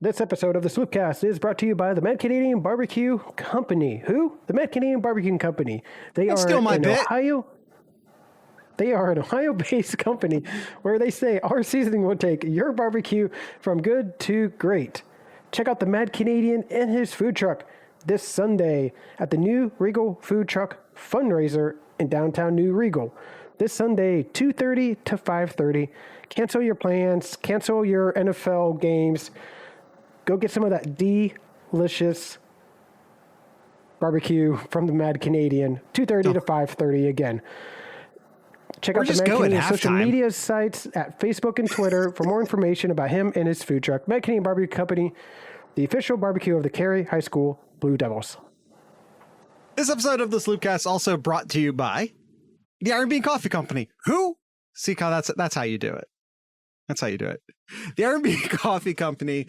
This episode of the SlooPcast is brought to you by the Mad Canadian Barbecue Company. Who? The Mad Canadian Barbecue Company. They are an Ohio. They are an Ohio-based company where they say our seasoning will take your barbecue from good to great. Check out the Mad Canadian and his food truck this Sunday at the New Regal Food Truck Fundraiser in downtown New Regal. This Sunday, 2:30 to 5:30. Cancel your plans. Cancel your NFL games. Go get some of that delicious barbecue from the Mad Canadian, 2:30 to 5:30 again. Check out the Mad Canadian social media sites at Facebook and Twitter for more information about him and his food truck. Mad Canadian Barbecue Company, the official barbecue of the Cary High School Blue Devils. This episode of the SlooPcast also brought to you by the Iron Bean Coffee Company. Who? See, Kyle, that's how you do it. That's how you do it. The Iron Bean Coffee Company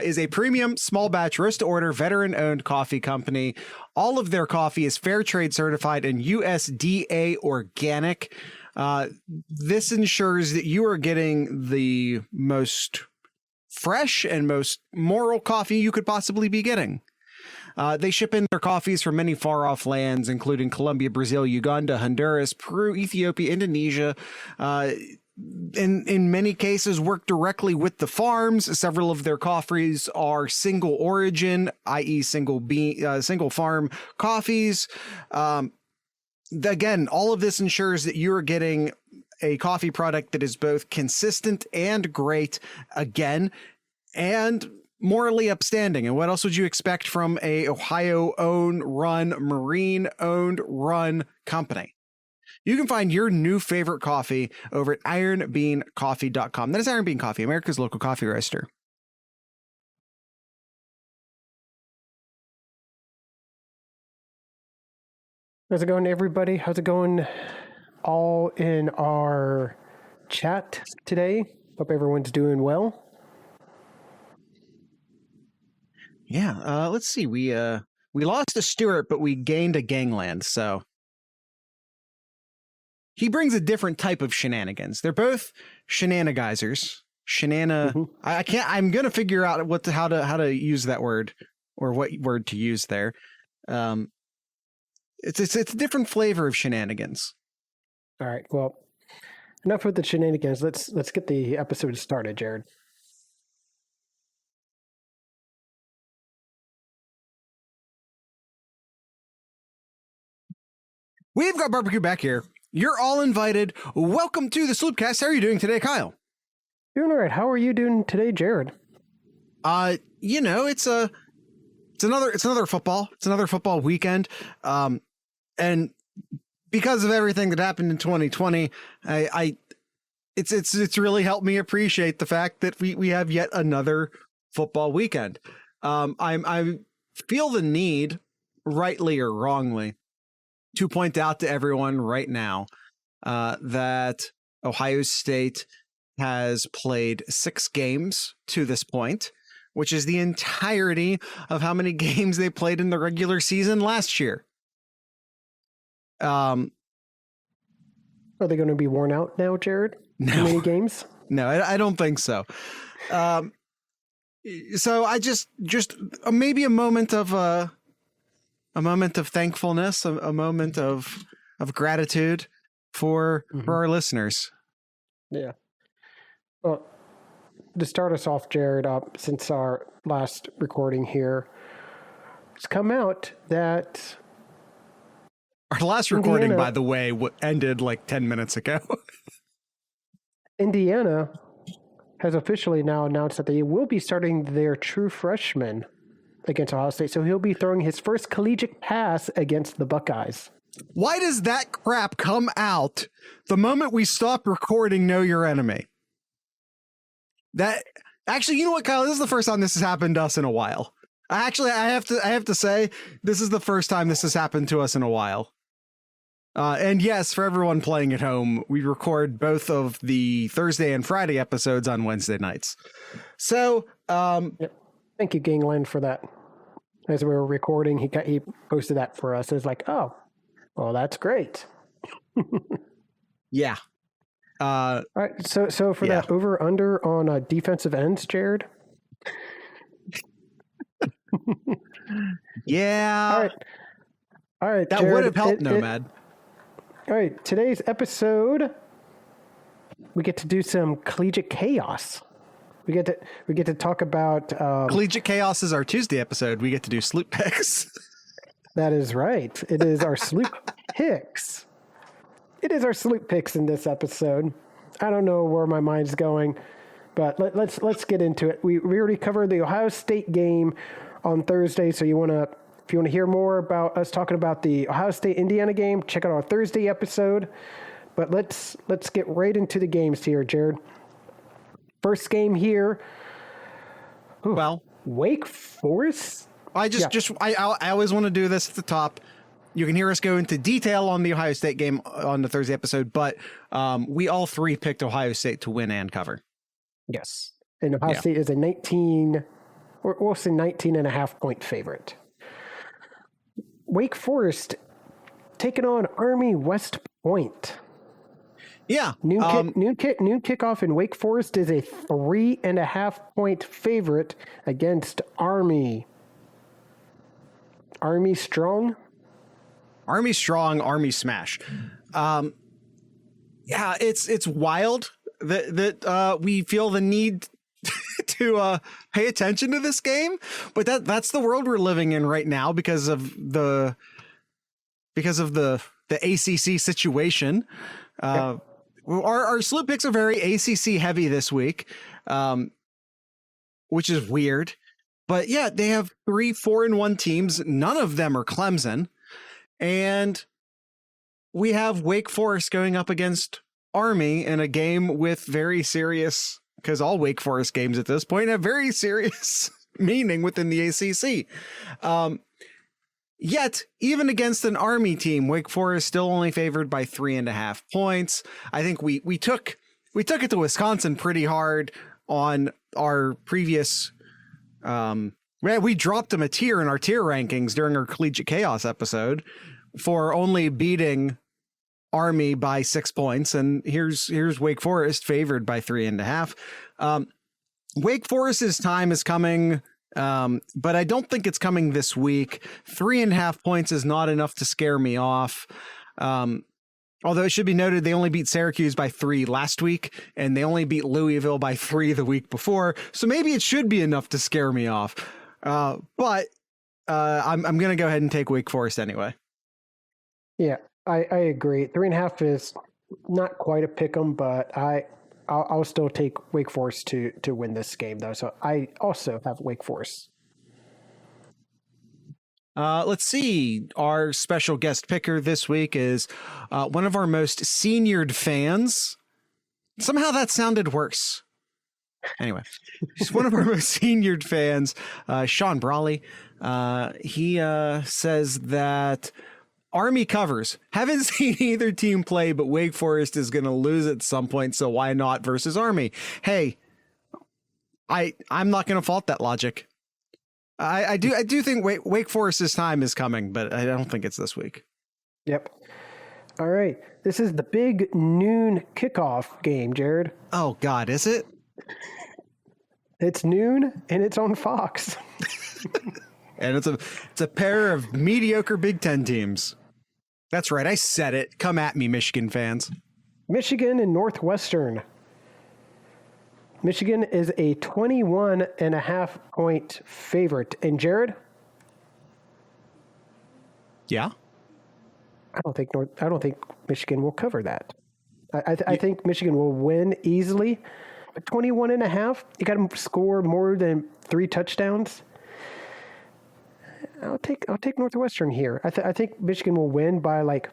is a premium small batch roast to order veteran owned coffee company. All of their coffee is fair trade certified and USDA organic. This ensures that you are getting the most fresh and most moral coffee you could possibly be getting. They ship in their coffees from many far off lands, including Colombia, Brazil, Uganda, Honduras, Peru, Ethiopia, Indonesia. In many cases, work directly with the farms. Several of their coffees are single origin, i.e. single farm coffees. Again, all of this ensures that you're getting a coffee product that is both consistent and great, again, and morally upstanding. And what else would you expect from a Ohio-owned, run, Marine-owned, run company? You can find your new favorite coffee over at ironbeancoffee.com. That is Iron Bean Coffee, America's local coffee roaster. How's it going, everybody? How's it going all in our chat today? Hope everyone's doing well. Yeah, let's see. We lost a Stewart, but we gained a Gangland, so he brings a different type of shenanigans. They're both shenanigizers. I'm gonna figure out how to use that word or what word to use there. It's a different flavor of shenanigans. All right. Well, enough with the shenanigans. Let's get the episode started, Jared. We've got barbecue back here. You're all invited. Welcome to the SlooPcast. How are you doing today, Kyle? Doing all right. How are you doing today, Jared? It's another football. It's another football weekend. And because of everything that happened in 2020, it's really helped me appreciate the fact that we have yet another football weekend. I feel the need, rightly or wrongly, to point out to everyone right now that Ohio State has played 6 games to this point, which is the entirety of how many games they played in the regular season last year. Are they going to be worn out now, Jared? No. How many games? No, I don't think so. So I just maybe a moment of thankfulness, a moment of gratitude for our listeners. Yeah. Well, to start us off, Jared, since our last recording here, it's come out that our last recording, by the way, ended like 10 minutes ago. Indiana has officially now announced that they will be starting their true freshman against Ohio State. So he'll be throwing his first collegiate pass against the Buckeyes. Why does that crap come out the moment we stop recording Know Your Enemy? Actually, you know what, Kyle? This is the first time this has happened to us in a while. I have to say, this is the first time this has happened to us in a while. And yes, for everyone playing at home, we record both of the Thursday and Friday episodes on Wednesday nights. So, Yep. Thank you, Gangland, for that. As we were recording, he posted that for us. It's like, oh, well, that's great. Yeah. All right. So for that over under on defensive ends, Jared, Yeah. All right. That Jared, would have helped, Nomad. All right. Today's episode, we get to do some collegiate chaos. We get to talk about collegiate chaos is our Tuesday episode. We get to do SlooPicks. That is right. It is our SlooPicks. It is our SlooPicks in this episode. I don't know where my mind's going, but let's get into it. We already covered the Ohio State game on Thursday, so if you want to hear more about us talking about the Ohio State Indiana game, check out our Thursday episode. But let's get right into the games here, Jared. First game here. Ooh, well, Wake Forest. I always want to do this at the top. You can hear us go into detail on the Ohio State game on the Thursday episode, but we all three picked Ohio State to win and cover. Yes. And Ohio State is a 19 and a half point favorite. Wake Forest taking on Army West Point. Yeah. Noon kickoff in Wake Forest is a 3.5 point favorite against Army. Army strong? Army strong, Army smash. Yeah, it's wild that we feel the need to pay attention to this game, but that's the world we're living in right now because of the ACC situation. Our SlooPicks are very ACC heavy this week, which is weird. But yeah, they have 3 4-1 teams. None of them are Clemson. And we have Wake Forest going up against Army in a game with very serious, because all Wake Forest games at this point have very serious meaning within the ACC. Yet, even against an Army team, Wake Forest still only favored by 3.5 points. I think we took it to Wisconsin pretty hard on our previous. We dropped them a tier in our tier rankings during our Collegiate Chaos episode for only beating Army by 6 points, and here's Wake Forest favored by 3.5. Wake Forest's time is coming. But I don't think it's coming this week. 3.5 points is not enough to scare me off. Although it should be noted, they only beat Syracuse by 3 last week, and they only beat Louisville by 3 the week before. So maybe it should be enough to scare me off. But I'm going to go ahead and take Wake Forest anyway. Yeah, I agree. 3.5 is not quite a pick 'em, but I'll still take Wake Forest to win this game, though. So I also have Wake Forest. Let's see. Our special guest picker this week is one of our most seniored fans. Somehow that sounded worse. Anyway, he's one of our most seniored fans, Sean Brawley. He says that Army covers. Haven't seen either team play, but Wake Forest is going to lose at some point, so why not versus Army? Hey, I'm not going to fault that logic. I do think Wake Forest's time is coming, but I don't think it's this week. Yep. All right. This is the big noon kickoff game, Jared. Oh, God, is it? It's noon, and it's on Fox. And it's a pair of mediocre Big Ten teams. That's right. I said it. Come at me, Michigan fans. Michigan and Northwestern. Michigan is a 21.5 point favorite. And Jared? Yeah. I don't think Michigan will cover that. I think Michigan will win easily. 21.5. You got to score more than 3 touchdowns. I'll take Northwestern here. I think Michigan will win by like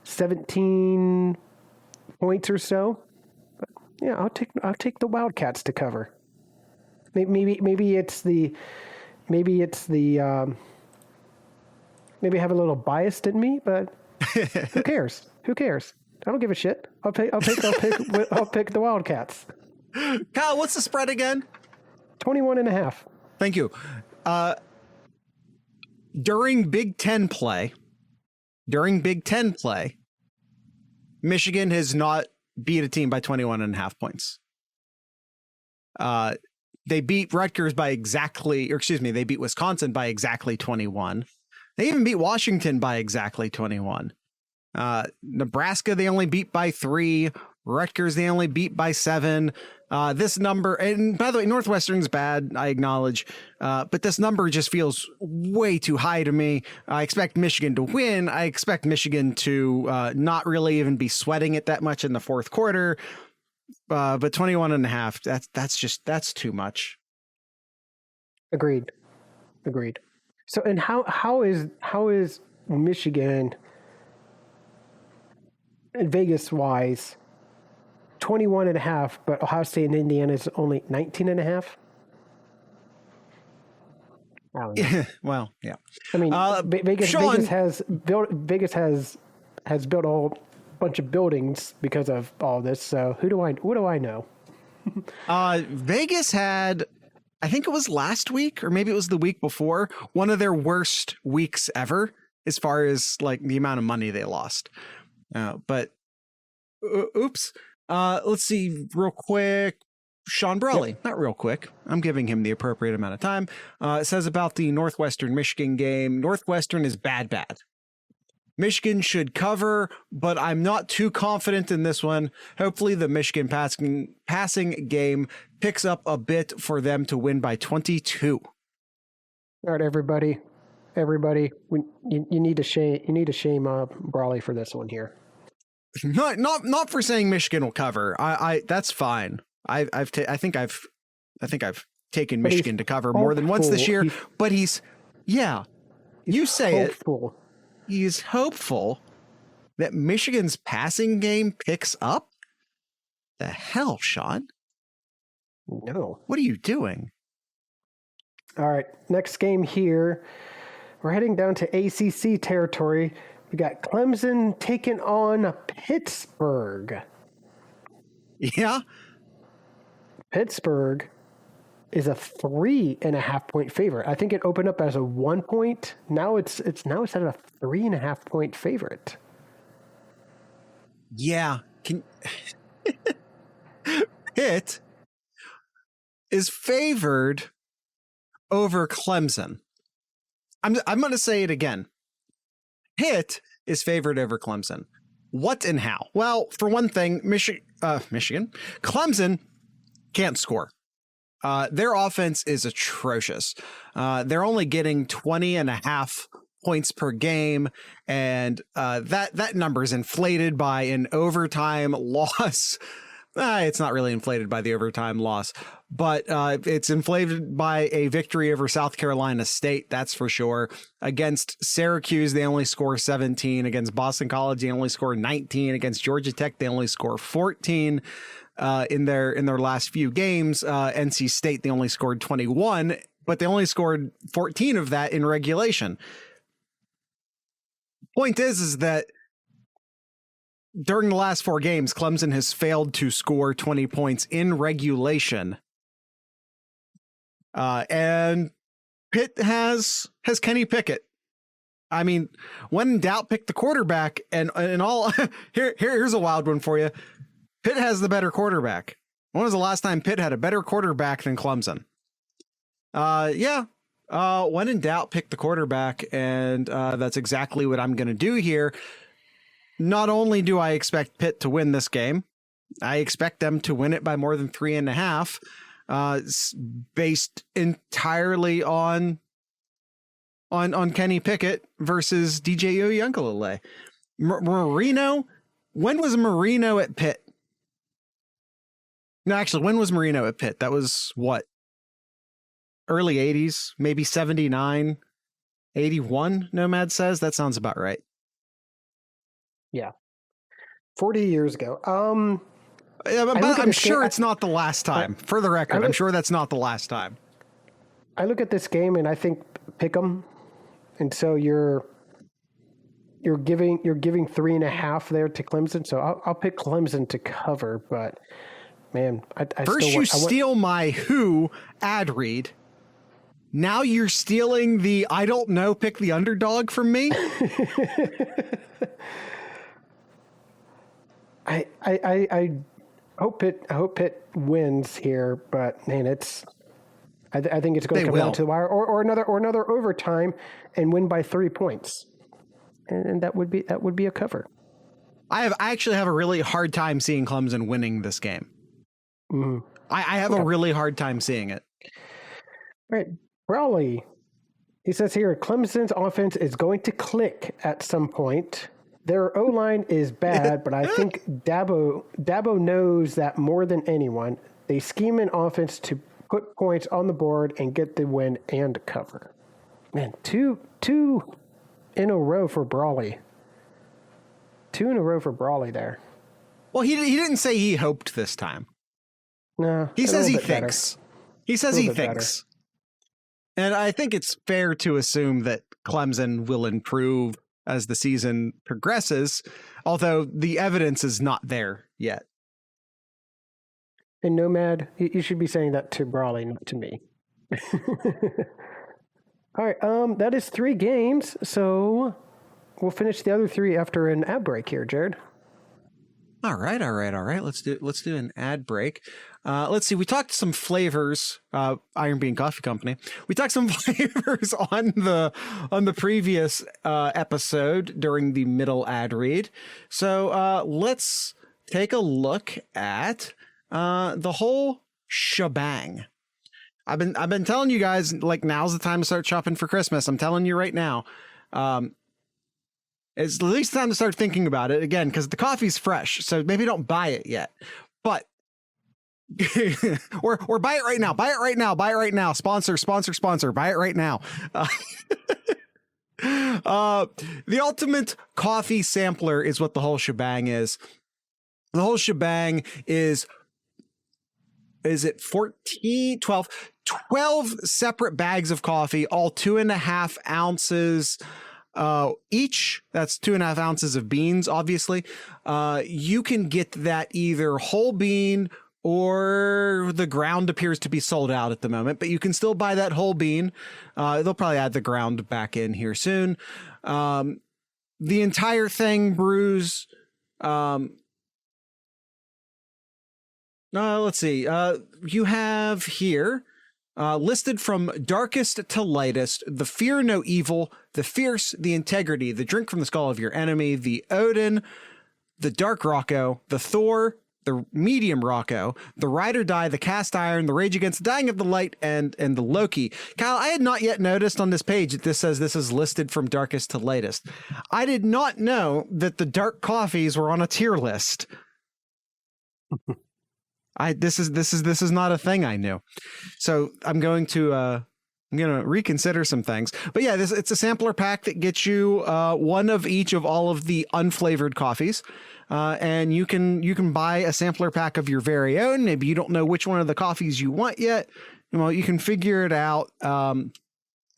17 points or so. But yeah, I'll take the Wildcats to cover. Maybe I have a little bias in me, but who cares? Who cares? I don't give a shit. I'll pick the Wildcats. Kyle, what's the spread again? 21.5. Thank you. During Big Ten play, Michigan has not beat a team by 21.5 points. They beat Rutgers by exactly, or excuse me, they beat Wisconsin by exactly 21. They even beat Washington by exactly 21. Nebraska, they only beat by 3. Rutgers, they only beat by 7. This number, and by the way, Northwestern's bad, I acknowledge, but this number just feels way too high to me. I expect Michigan to win. I expect Michigan to not really even be sweating it that much in the fourth quarter. But 21.5, that's too much. Agreed. So, and how is Michigan Vegas wise 21.5, but Ohio State and Indiana is only 19.5? Well, yeah. I mean, Vegas has built a whole bunch of buildings because of all this. So what do I know? Vegas had, I think it was last week or maybe it was the week before, one of their worst weeks ever as far as like the amount of money they lost. But oops. Let's see real quick. Sean Brawley, Not real quick. I'm giving him the appropriate amount of time. It says about the Northwestern Michigan game. Northwestern is bad. Michigan should cover, but I'm not too confident in this one. Hopefully the Michigan passing game picks up a bit for them to win by 22. All right, everybody. You need to shame Brawley for this one here. Not for saying Michigan will cover. I that's fine. I think I've taken Michigan to cover more than once this year. But he's hopeful. He's hopeful that Michigan's passing game picks up. The hell, Sean? No. What are you doing? All right, next game here. We're heading down to ACC territory. We got Clemson taking on Pittsburgh. Yeah. Pittsburgh is a 3.5 point favorite. I think it opened up as a 1 point. Now it's at a 3.5 point favorite. Yeah. Pitt is favored over Clemson. I'm going to say it again. Pitt is favored over Clemson. What and how? Well, for one thing, Michigan, Clemson can't score. Their offense is atrocious. They're only getting 20.5 points per game, and that number is inflated by an overtime loss. It's not really inflated by the overtime loss, but it's inflated by a victory over South Carolina State, that's for sure. Against Syracuse, they only score 17. Against Boston College, they only score 19. Against Georgia Tech, they only score 14. In their last few games, NC State, they only scored 21, but they only scored 14 of that in regulation. Point is that during the last 4 games, Clemson has failed to score 20 points in regulation. And Pitt has Kenny Pickett. I mean, when in doubt, pick the quarterback. And all here's a wild one for you. Pitt has the better quarterback. When was the last time Pitt had a better quarterback than Clemson? When in doubt, pick the quarterback, and that's exactly what I'm going to do here. Not only do I expect Pitt to win this game, I expect them to win it by more than 3.5, based entirely on Kenny Pickett versus DJ Uyunglele. Marino. When was Marino at Pitt? No, actually, when was Marino at Pitt? That was what? Early 80s, maybe 79, 81, Nomad says. That sounds about right. Yeah. 40 years ago. I'm sure it's not the last time. For the record, I'm sure that's not the last time. I look at this game and I think pick 'em. And so you're giving 3.5 there to Clemson. So I'll pick Clemson to cover, but man, I steal my who ad read. Now you're stealing the I don't know, pick the underdog from me. I hope Pitt wins here, but man, I think it's going to come down to the wire, or another overtime, and win by 3 points, and that would be a cover. I actually have a really hard time seeing Clemson winning this game. Mm-hmm. I have a really hard time seeing it. All right, Brawley. He says here, Clemson's offense is going to click at some point. Their O-line is bad, but I think Dabo knows that more than anyone. They scheme an offense to put points on the board and get the win and cover. Man, two in a row for Brawley. 2 in a row for Brawley there. Well, he didn't say he hoped this time. No. He says he thinks. He says he thinks. And I think it's fair to assume that Clemson will improve as the season progresses, although the evidence is not there yet. And Nomad, you should be saying that to Brawley, not to me. All right, that is 3 games, so we'll finish the other 3 after an ad break here, Jared. All right. Let's do an ad break. Let's see. We talked some flavors. Iron Bean Coffee Company. We talked some flavors on the previous episode during the middle ad read. So let's take a look at the whole shebang. I've been telling you guys, like, now's the time to start shopping for Christmas. I'm telling you right now. It's at least time to start thinking about it again, because the coffee's fresh. So maybe don't buy it yet, but or buy it right now. Buy it right now. Sponsor. Buy it right now. The ultimate coffee sampler is what the whole shebang is. The whole shebang is it 12 separate bags of coffee, all 2.5 ounces each. That's 2.5 ounces of beans, obviously. You can get that either whole bean, or the ground appears to be sold out at the moment, but you can still buy that whole bean. They'll probably add the ground back in here soon. The entire thing brews. Let's see. You have here listed from darkest to lightest: the fear no evil, the fierce, the integrity, the drink from the skull of your enemy, the Odin, the dark Rocco, the Thor, the medium Rocco, the ride or die, the cast iron, the rage against the dying of the light, and the Loki. Kyle, I had not yet noticed on this page that this says this is listed from darkest to lightest. I did not know that the dark coffees were on a tier list. This is not a thing I knew. So I'm going to reconsider some things. But yeah, it's a sampler pack that gets you one of each of all of the unflavored coffees. And you can buy a sampler pack of your very own. Maybe you don't know which one of the coffees you want yet. Well, you can figure it out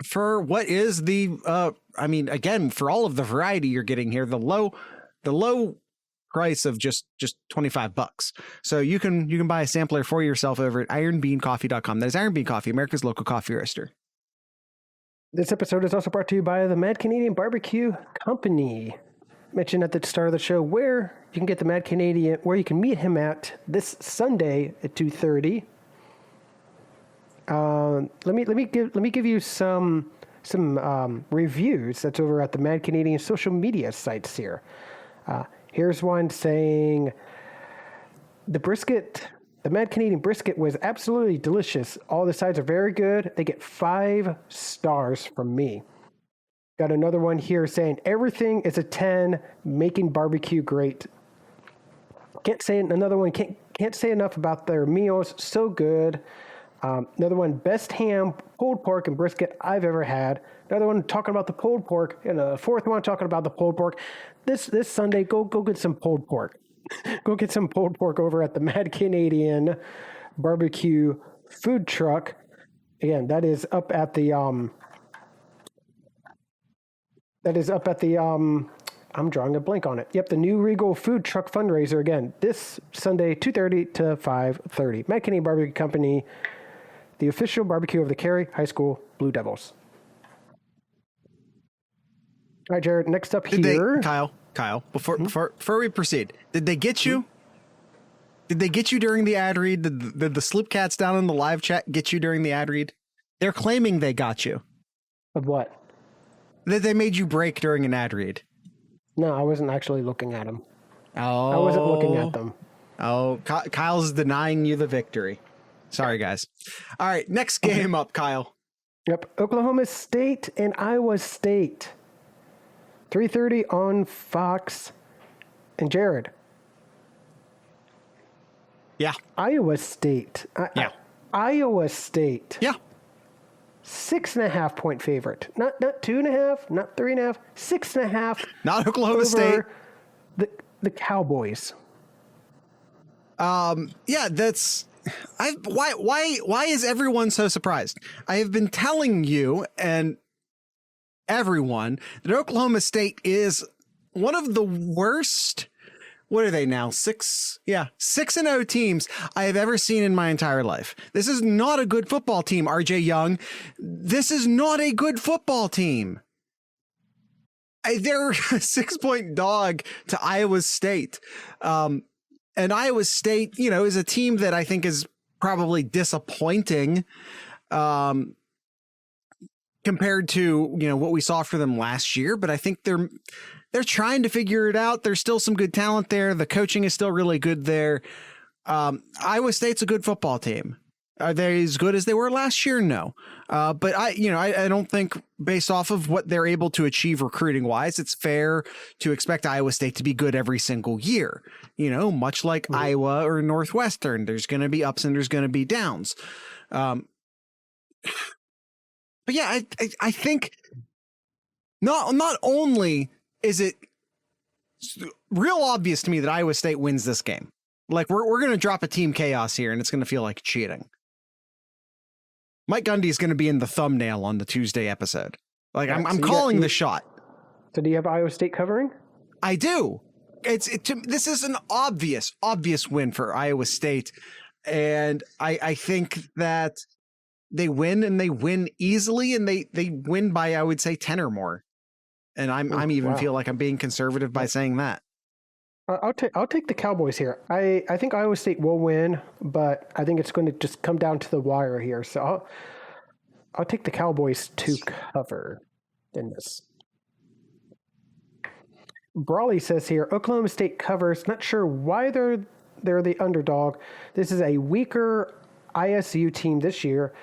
for what is again, for all of the variety you're getting here, the low price of just $25. So you can buy a sampler for yourself over at ironbeancoffee.com. That is Iron Bean Coffee, America's local coffee roaster. This episode is also brought to you by the Mad Canadian Barbecue Company. Mentioned at the start of the show where you can get the Mad Canadian, where you can meet him at this Sunday at 2:30. Let me give you some reviews that's over at the Mad Canadian social media sites here. Here's one saying the Mad Canadian brisket was absolutely delicious. All the sides are very good. They get 5 stars from me. Got another one here saying everything is a 10, making barbecue great. Can't say enough about their meals. So good. Another one, best ham, pulled pork, and brisket I've ever had. Another one talking about the pulled pork, and a fourth one talking about the pulled pork. This Sunday, go get some pulled pork. Go get some pulled pork over at the Mad Canadian Barbecue Food Truck. Again, that is up at the I'm drawing a blank on it. Yep, the New Regal Food Truck fundraiser again this Sunday, 2:30 to 5:30. Mad Canadian Barbecue Company, the official barbecue of the Cary High School Blue Devils. All right, Jared, next up here. Kyle, before we proceed, did they get you? Did they get you during the ad read? Did the Sloop Cats down in the live chat get you during the ad read? They're claiming they got you. Of what? That they made you break during an ad read. No, I wasn't actually looking at them. Oh. I wasn't looking at them. Oh, Kyle's denying you the victory. Sorry, guys. All right, next game up, Kyle. Yep, Oklahoma State and Iowa State. 3:30 on Fox. And Jared. Yeah. Iowa State. Iowa State. Yeah. 6.5 point favorite. Not 2.5, not 3.5, 6.5. Not Oklahoma State. The Cowboys. Yeah, that's why is everyone so surprised? I have been telling you and everyone that Oklahoma State is one of the worst. What are they now? 6-0 teams I have ever seen in my entire life. This is not a good football team, RJ Young. This is not a good football team. They're a 6-point dog to Iowa State. And Iowa State, is a team that I think is probably disappointing compared to, what we saw for them last year. But I think they're trying to figure it out. There's still some good talent there. The coaching is still really good there. Iowa State's a good football team. Are they as good as they were last year? No. But I don't think based off of what they're able to achieve recruiting wise, it's fair to expect Iowa State to be good every single year. Much like Iowa or Northwestern, there's going to be ups and there's going to be downs. But yeah, I think not only is it real obvious to me that Iowa State wins this game. Like we're going to drop a team chaos here and it's going to feel like cheating. Mike Gundy is going to be in the thumbnail on the Tuesday episode. Like I'm calling the shot. So do you have Iowa State covering? I do. This is an obvious win for Iowa State. And I think that they win and they win easily and they win by, I would say 10 or more. And I'm even feel like I'm being conservative by saying that. I'll take the Cowboys here. I think Iowa State will win, but I think it's going to just come down to the wire here. So I'll take the Cowboys to cover in this. Brawley says here, Oklahoma State covers. Not sure why they're the underdog. This is a weaker ISU team this year.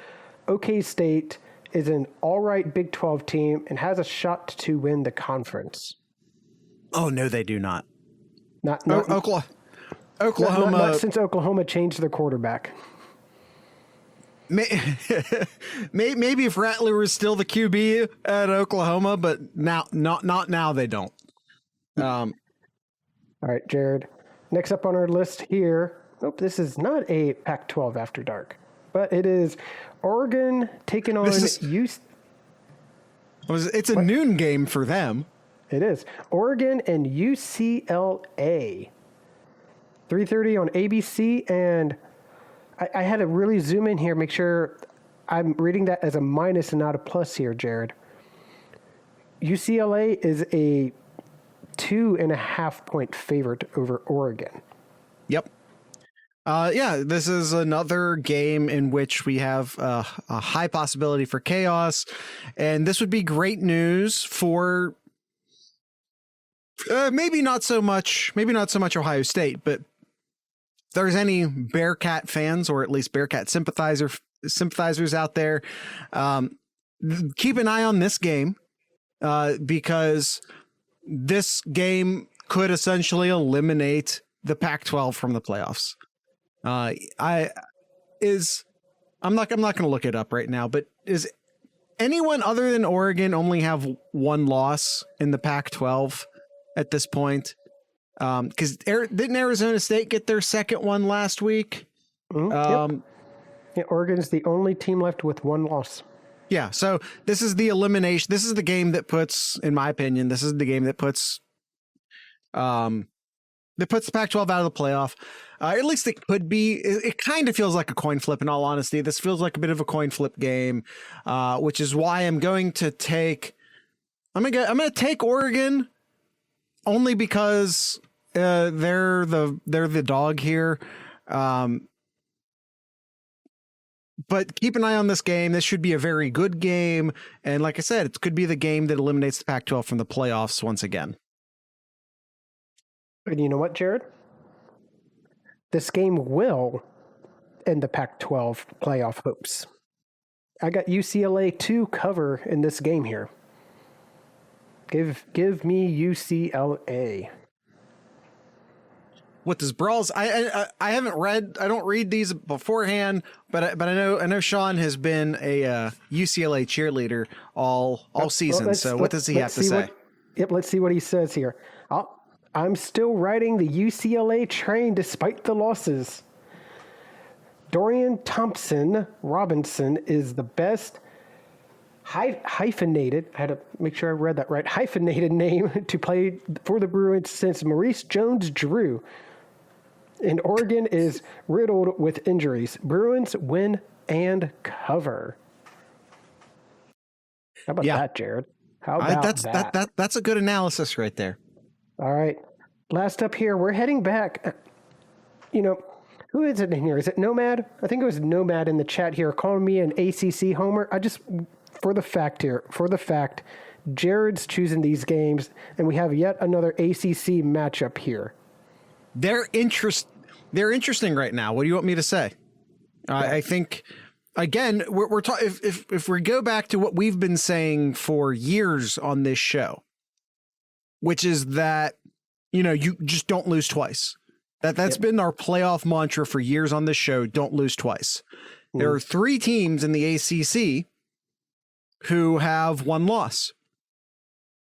OK State is an all-right Big 12 team and has a shot to win the conference. Oh, no, they do not. Not Oklahoma. Not since Oklahoma changed their quarterback. Maybe if Rattler was still the QB at Oklahoma, but not now they don't. All right, Jared. Next up on our list here. Nope, this is not a Pac-12 After Dark, but it is Oregon taking on UCLA. It's a noon game for them. It is. Oregon and UCLA. 3:30 on ABC, and I had to really zoom in here, make sure I'm reading that as a minus and not a plus here, Jared. UCLA is a 2.5 point favorite over Oregon. Yep. Yeah, this is another game in which we have a high possibility for chaos, and this would be great news for maybe not so much Ohio State, but if there's any Bearcat fans or at least Bearcat sympathizers out there, keep an eye on this game because this game could essentially eliminate the Pac-12 from the playoffs. I'm not going to look it up right now, but is anyone other than Oregon only have one loss in the Pac-12 at this point? Because didn't Arizona State get their second one last week? Yep. Yeah, Oregon is the only team left with one loss. Yeah, so this is the elimination. This is the game that puts, in my opinion, this is the game that puts the Pac-12 out of the playoff. At least it could be. It kind of feels like a coin flip, in all honesty. This feels like a bit of a coin flip game, which is why I'm going to take. I'm gonna take Oregon, only because they're the dog here. But keep an eye on this game. This should be a very good game. And like I said, it could be the game that eliminates the Pac-12 from the playoffs once again. And you know what, Jared? This game will end the Pac-12 playoff hopes. I got UCLA to cover in this game here. Give me UCLA. What does Brawls? I haven't read. I don't read these beforehand, but I know Sean has been a UCLA cheerleader all season. So what does he have to say? Let's see what he says here. I'm still riding the UCLA train despite the losses. Dorian Thompson Robinson is the best hyphenated, I had to make sure I read that right, hyphenated name to play for the Bruins since Maurice Jones-Drew. And Oregon is riddled with injuries. Bruins win and cover. How about that, Jared? How about that? That's a good analysis right there. All right. Last up here, we're heading back. Who is it in here? Is it Nomad? I think it was Nomad in the chat here calling me an ACC homer. For the fact, Jared's choosing these games, and we have yet another ACC matchup here. They're interesting right now. What do you want me to say? I think, again, we're talking. If we go back to what we've been saying for years on this show, which is that you just don't lose twice. That's been our playoff mantra for years on this show. Don't lose twice. There are 3 teams in the ACC who have 1 loss.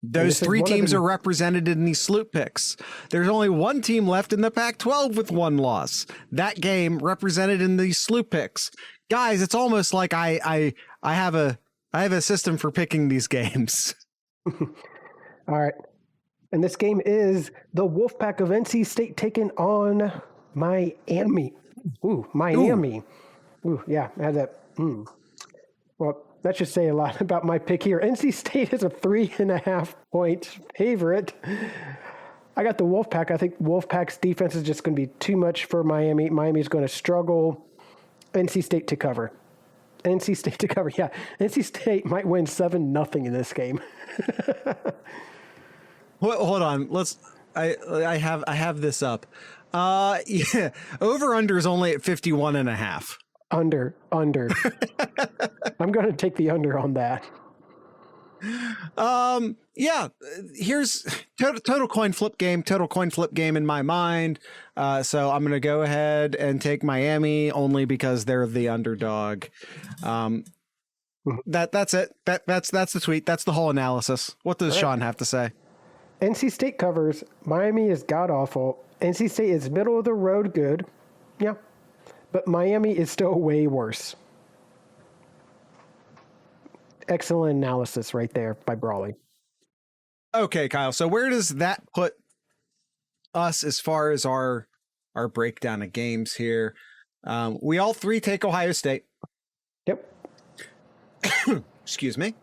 Those 3 teams are represented in these SlooPicks. There's only 1 team left in the Pac-12 with 1 loss. That game represented in these SlooPicks. Guys, it's almost like I have a system for picking these games. All right. And this game is the Wolfpack of NC State taking on Miami. Miami. Ooh, yeah, I had that. Well, that should say a lot about my pick here. NC State is a 3.5 point favorite. I got the Wolfpack. I think Wolfpack's defense is just going to be too much for Miami. Miami's going to struggle. NC State to cover. Yeah. NC State might win 7-0 in this game. Hold on. I have this up. Yeah. Over under is only at 51.5. Under. I'm going to take the under on that. Yeah, here's total coin flip game in my mind. So I'm going to go ahead and take Miami only because they're the underdog. That's it. That's the tweet. That's the whole analysis. What does Sean have to say? NC State covers. Miami is god awful. NC State is middle of the road good. Yeah. But Miami is still way worse. Excellent analysis right there by Brawley. Okay, Kyle. So where does that put us as far as our breakdown of games here? We all 3 take Ohio State. Yep. Excuse me.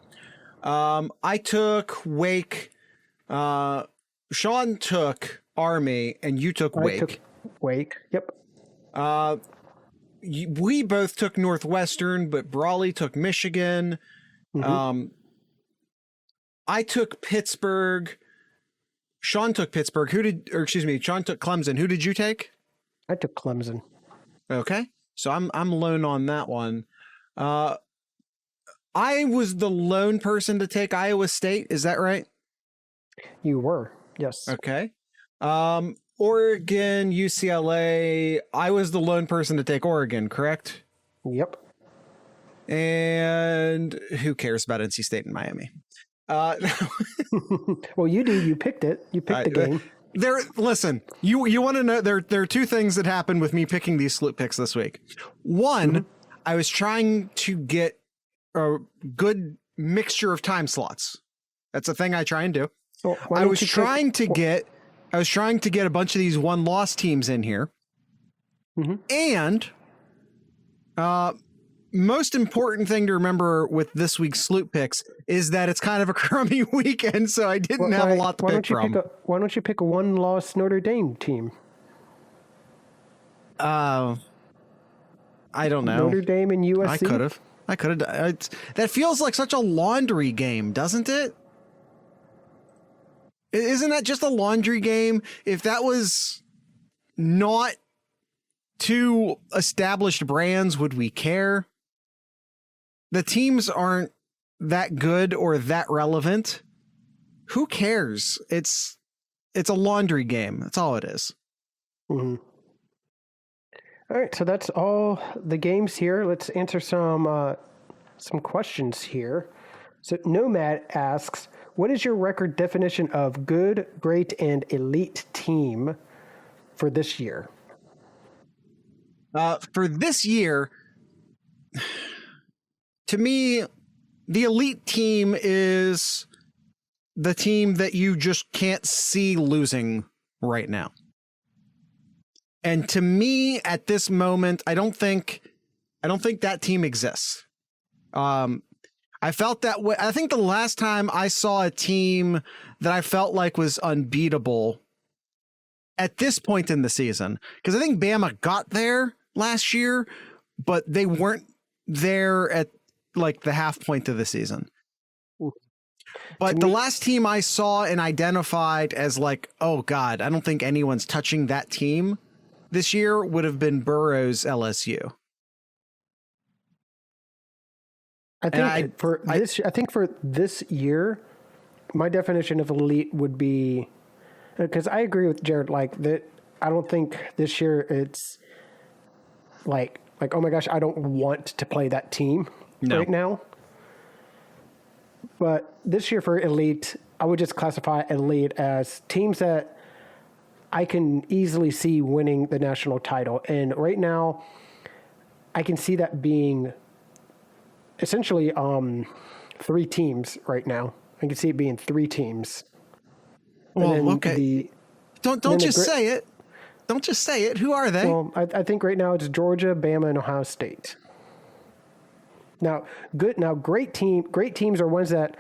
I took Wake. Sean took Army, and you took Wake. I took Wake. Yep. We both took Northwestern, but Brawley took Michigan. I took Pittsburgh. Sean took Pittsburgh. Sean took Clemson. Who did you take? I took Clemson. Okay. So I'm alone on that one. I was the lone person to take Iowa State. Is that right? You were. Yes. Okay. Oregon, UCLA. I was the lone person to take Oregon, correct? Yep. And who cares about NC State and Miami? Well, you do. You picked it. You picked the game. Listen, you want to know, there are 2 things that happened with me picking these SlooPicks this week. One, I was trying to get a good mixture of time slots. That's a thing I try and do. Well, I was trying to get a bunch of these 1-loss teams in here. And most important thing to remember with this week's SlooPicks is that it's kind of a crummy weekend, so I didn't have a lot to pick from. Why don't you pick a 1-loss Notre Dame team? I I don't know. Notre Dame and USC? I could have. That feels like such a laundry game, doesn't it? Isn't that just a laundry game? If that was not two established brands, would we care? The teams aren't that good or that relevant. Who cares? It's a laundry game. That's all it is. Mm-hmm. All right, so that's all the games here. Let's answer some questions here. So Nomad asks, what is your record definition of good, great, and elite team for this year? For this year, to me, the elite team is the team that you just can't see losing right now. And to me, at this moment, I don't think that team exists. I felt that way. I think the last time I saw a team that I felt like was unbeatable at this point in the season, because I think Bama got there last year, but they weren't there at like the half point of the season. But the last team I saw and identified as like, oh God, I don't think anyone's touching that team this year would have been Burrow's LSU. I think for this year, my definition of elite would be, because I agree with Jared, like that. I don't think this year it's like oh my gosh, I don't want to play that team right now. But this year for elite, I would just classify elite as teams that I can easily see winning the national title. And right now, I can see that being essentially 3 teams right now. I can see it being 3 teams. Well, okay. Don't just say it. Don't just say it. Who are they? Well, I think right now it's Georgia, Bama, and Ohio State. Now, great teams are ones that,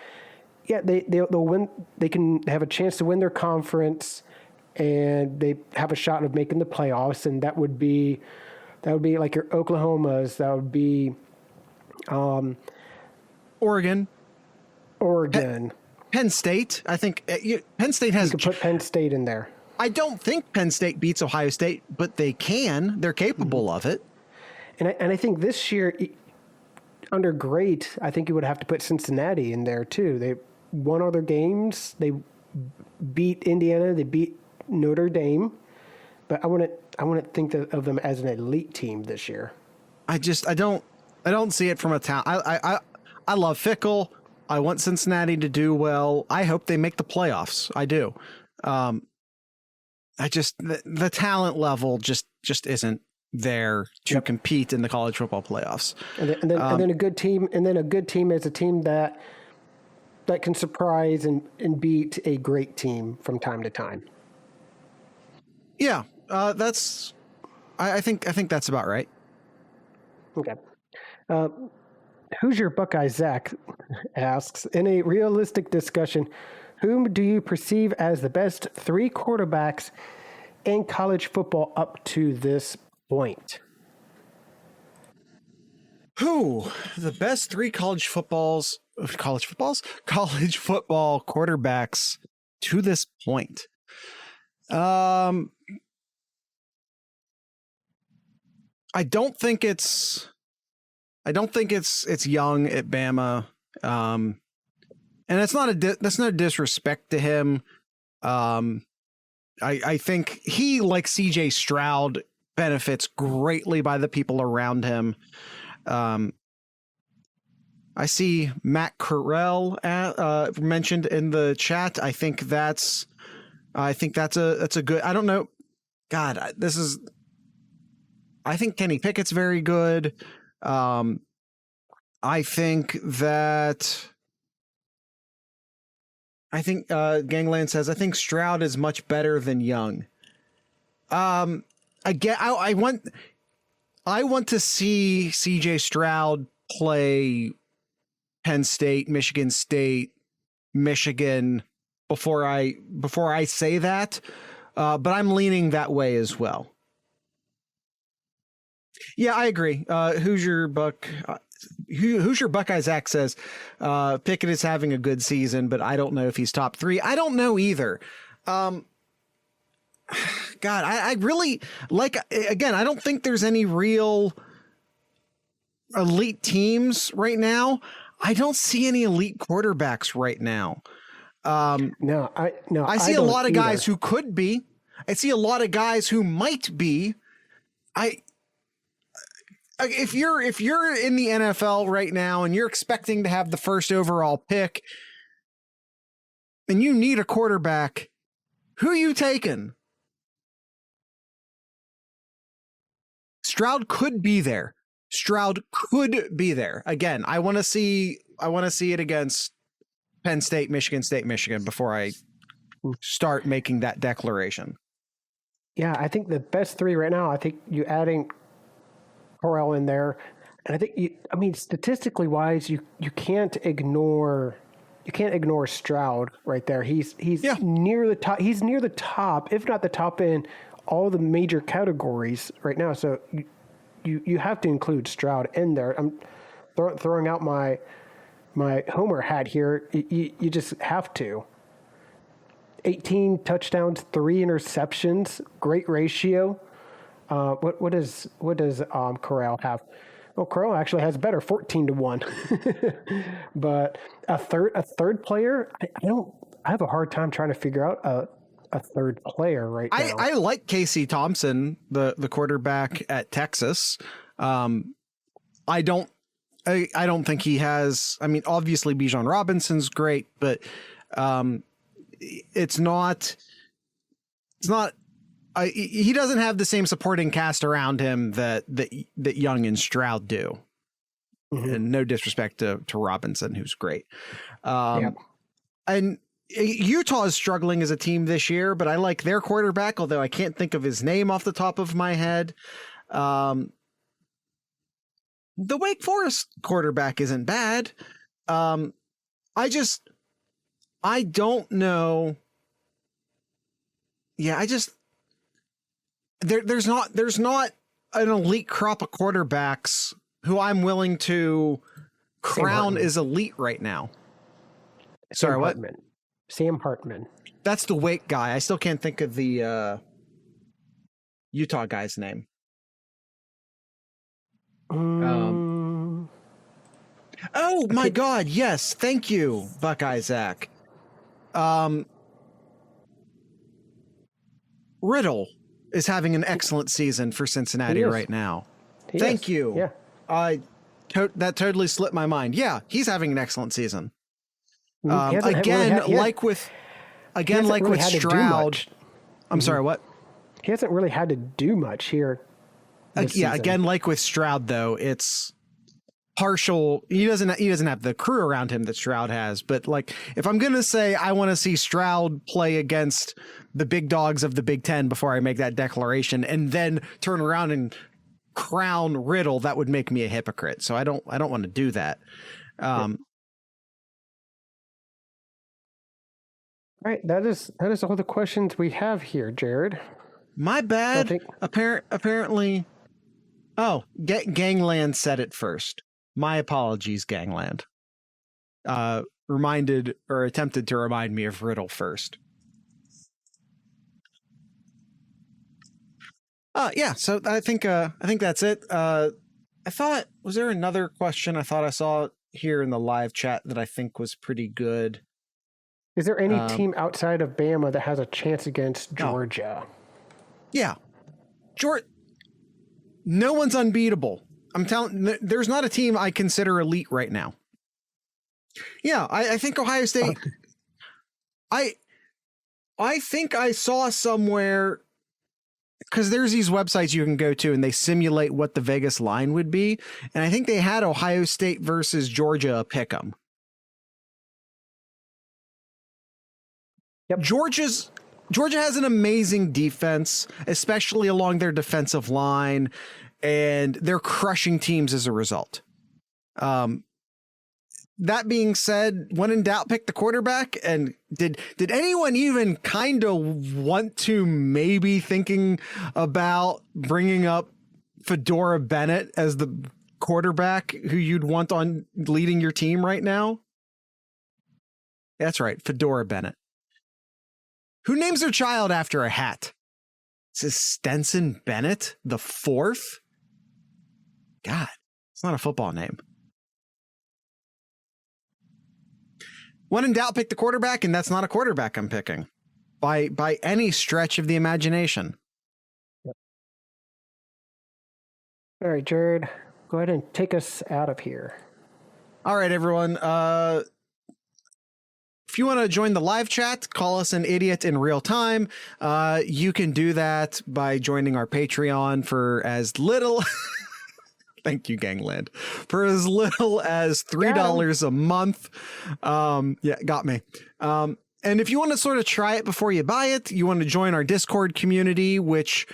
yeah, they'll win. They can have a chance to win their conference, and they have a shot of making the playoffs. And that would be like your Oklahomas. That would be Oregon, Penn State. I think Penn State has. You could put Penn State in there. I don't think Penn State beats Ohio State, but they can. They're capable of it. And I think this year, under great, I think you would have to put Cincinnati in there too. They won all their games. They beat Indiana. They beat Notre Dame. But I wouldn't think of them as an elite team this year. I don't see it from a talent. I love Fickle. I want Cincinnati to do well. I hope they make the playoffs. I do. The talent level just isn't there to compete in the college football playoffs. And then a good team, is a team that can surprise and beat a great team from time to time. Yeah, I think that's about right. Okay. Who's your Buckeye? Zach asks, in a realistic discussion, whom do you perceive as the best 3 quarterbacks in college football up to this point? Who the best 3 college football quarterbacks to this point? I don't think it's Young at Bama. And that's not a disrespect to him. I think he, like CJ Stroud, benefits greatly by the people around him. I see Matt Corral mentioned in the chat. I think that's a good. I don't know. God, I think Kenny Pickett's very good. I think Gangland says, I think Stroud is much better than Young. I want to see CJ Stroud play Penn State, Michigan State, Michigan before I say that. But I'm leaning that way as well. Yeah, I agree. Hoosier Buckeye Zach says Pickett is having a good season, but I don't know if he's top 3. I don't know either. God, I really like, again, I don't think there's any real elite teams right now. I don't see any elite quarterbacks right now. I see a lot of guys who could be. I see a lot of guys who might be. If you're in the NFL right now and you're expecting to have the first overall pick and you need a quarterback, who are you taking? Stroud could be there. Again, I want to see it against Penn State, Michigan before I start making that declaration. Yeah, I think the best 3 right now, I think you adding Corral in there, and I think statistically wise, you can't ignore Stroud right there. He's near the top. He's near the top, if not the top in all the major categories right now. So you have to include Stroud in there. I'm throwing out my homer hat here. You just have to. 18 touchdowns, 3 interceptions, great ratio. What does Corral have? Well, Corral actually has better, 14-1. But a third player, I have a hard time trying to figure out a third player right now. I like Casey Thompson, the quarterback at Texas. I don't think he has. I mean, obviously Bijan Robinson's great, but it's not. He doesn't have the same supporting cast around him that Young and Stroud do. Mm-hmm. And no disrespect to Robinson, who's great. And Utah is struggling as a team this year, but I like their quarterback, although I can't think of his name off the top of my head. The Wake Forest quarterback isn't bad. I don't know. Yeah, there's not an elite crop of quarterbacks who I'm willing to crown as elite right now. Sorry, what? Sam Hartman. That's the Wake guy. I still can't think of the Utah guy's name. Oh my God! Yes, thank you, Buckeye Zach. Riddle is having an excellent season for Cincinnati right now. Thank you. Yeah. That totally slipped my mind. Yeah, he's having an excellent season. Like with Stroud. I'm sorry, what? He hasn't really had to do much here. Again, like with Stroud, though, it's partial. He doesn't have the crew around him that Stroud has. But like, if I'm gonna say I want to see Stroud play against the big dogs of the Big Ten before I make that declaration, and then turn around and crown Riddle, that would make me a hypocrite. So I don't want to do that. Right. That is all the questions we have here, Jared. My bad. Apparently. Oh, Gangland said it first. My apologies, Gangland. Attempted to remind me of Riddle first. Yeah. So I think that's it. Was there another question I thought I saw here in the live chat that I think was pretty good? Is there any team outside of Bama that has a chance against Georgia? Yeah. No one's unbeatable. There's not a team I consider elite right now. Yeah, I think Ohio State. I think I saw somewhere, because there's these websites you can go to and they simulate what the Vegas line would be, and I think they had Ohio State versus Georgia pick 'em. Yep. Georgia has an amazing defense, especially along their defensive line, and they're crushing teams as a result. That being said, when in doubt, pick the quarterback. And did anyone even kind of want to maybe thinking about bringing up Fedora Bennett as the quarterback who you'd want on leading your team right now? That's right, Fedora Bennett. Who names their child after a hat? Is this Stenson Bennett the fourth? God, it's not a football name. When in doubt, pick the quarterback, and that's not a quarterback I'm picking by any stretch of the imagination. All right, Jared, go ahead and take us out of here. All right, everyone. If you want to join the live chat, call us an idiot in real time. You can do that by joining our Patreon for as little... Thank you, Gangland. For as little as $3 a month. Yeah, got me. And if you want to sort of try it before you buy it, you want to join our Discord community, which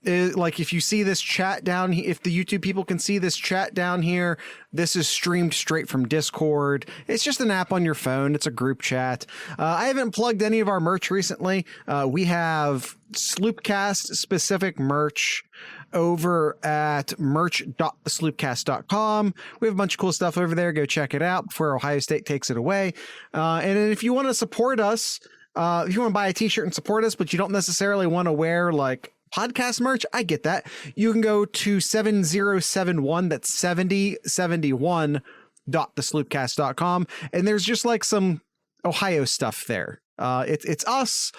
is like, if you see this chat down, if the YouTube people can see this chat down here, this is streamed straight from Discord. It's just an app on your phone. It's a group chat. I haven't plugged any of our merch recently. We have Sloopcast specific merch over at merch.thesloopcast.com. We have a bunch of cool stuff over there. Go check it out before Ohio State takes it away. And if you want to support us, if you want to buy a t-shirt and support us, but you don't necessarily want to wear like podcast merch, I get that. You can go to 7071, that's 7071.thesloopcast.com, and there's just like some Ohio stuff there. It's us.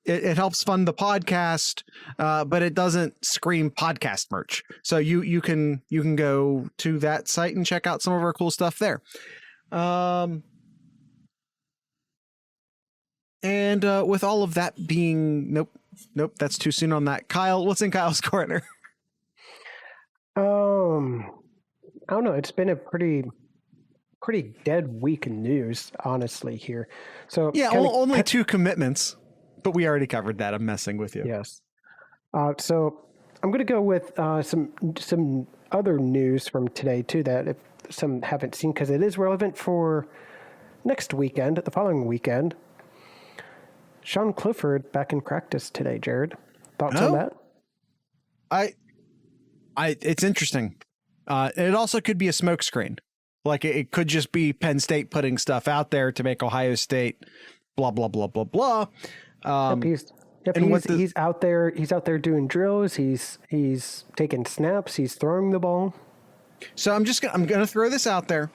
It helps fund the podcast, but it doesn't scream podcast merch. So you can go to that site and check out some of our cool stuff there. And with all of that being, nope, that's too soon on that. Kyle, what's in Kyle's corner? I don't know. It's been a pretty dead week in news, honestly, here. So yeah, only 2 commitments. But we already covered that. I'm messing with you. Yes. So I'm going to go with some other news from today, too, that if some haven't seen, because it is relevant for next weekend, the following weekend. Sean Clifford back in practice today, Jared. Thoughts on that? It's interesting. It also could be a smokescreen. Like it could just be Penn State putting stuff out there to make Ohio State blah, blah, blah, blah, blah. He's out there. He's out there doing drills. He's taking snaps. He's throwing the ball. So I'm going to throw this out there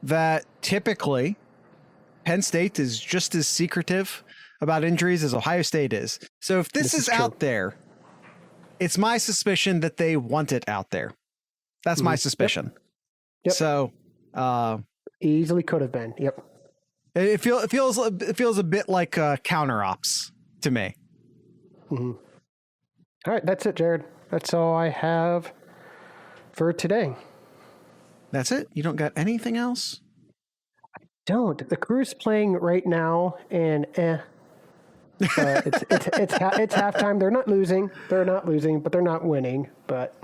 that typically Penn State is just as secretive about injuries as Ohio State is. So if this is out there, it's my suspicion that they want it out there. That's my suspicion. Yep. So easily could have been. Yep. It feels a bit like counter ops to me. Mm-hmm. All right, that's it, Jared. That's all I have for today. That's it? You don't got anything else? I don't. The Crew's playing right now, and it's halftime. They're not losing, but they're not winning. But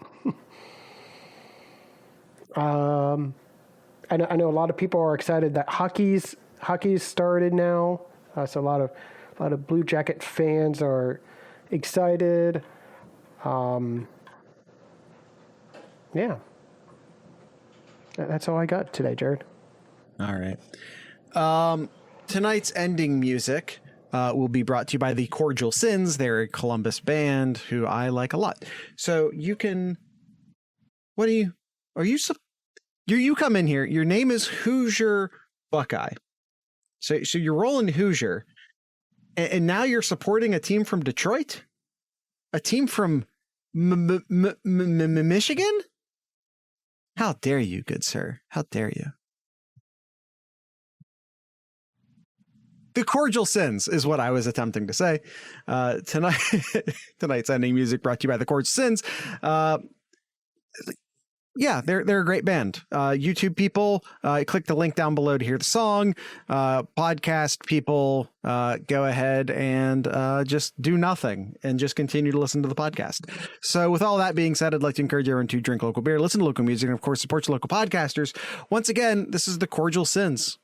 I know a lot of people are excited that hockey's started now. So a lot of Blue Jacket fans are excited. Yeah. That's all I got today, Jared. All right. Tonight's ending music will be brought to you by the Cordial Sins. They're a Columbus band who I like a lot. So you can, you come in here. Your name is Hoosier Buckeye. So you're rolling Hoosier, and now you're supporting a team from Detroit, a team from Michigan. How dare you, good sir? How dare you? The Cordial Sins is what I was attempting to say. Tonight's ending music brought to you by the Cordial Sins. Yeah, they're a great band. YouTube people, click the link down below to hear the song. Podcast people, go ahead and just do nothing and just continue to listen to the podcast. So with all that being said, I'd like to encourage everyone to drink local beer, listen to local music, and of course support your local podcasters. Once again, this is the Cordial Sins.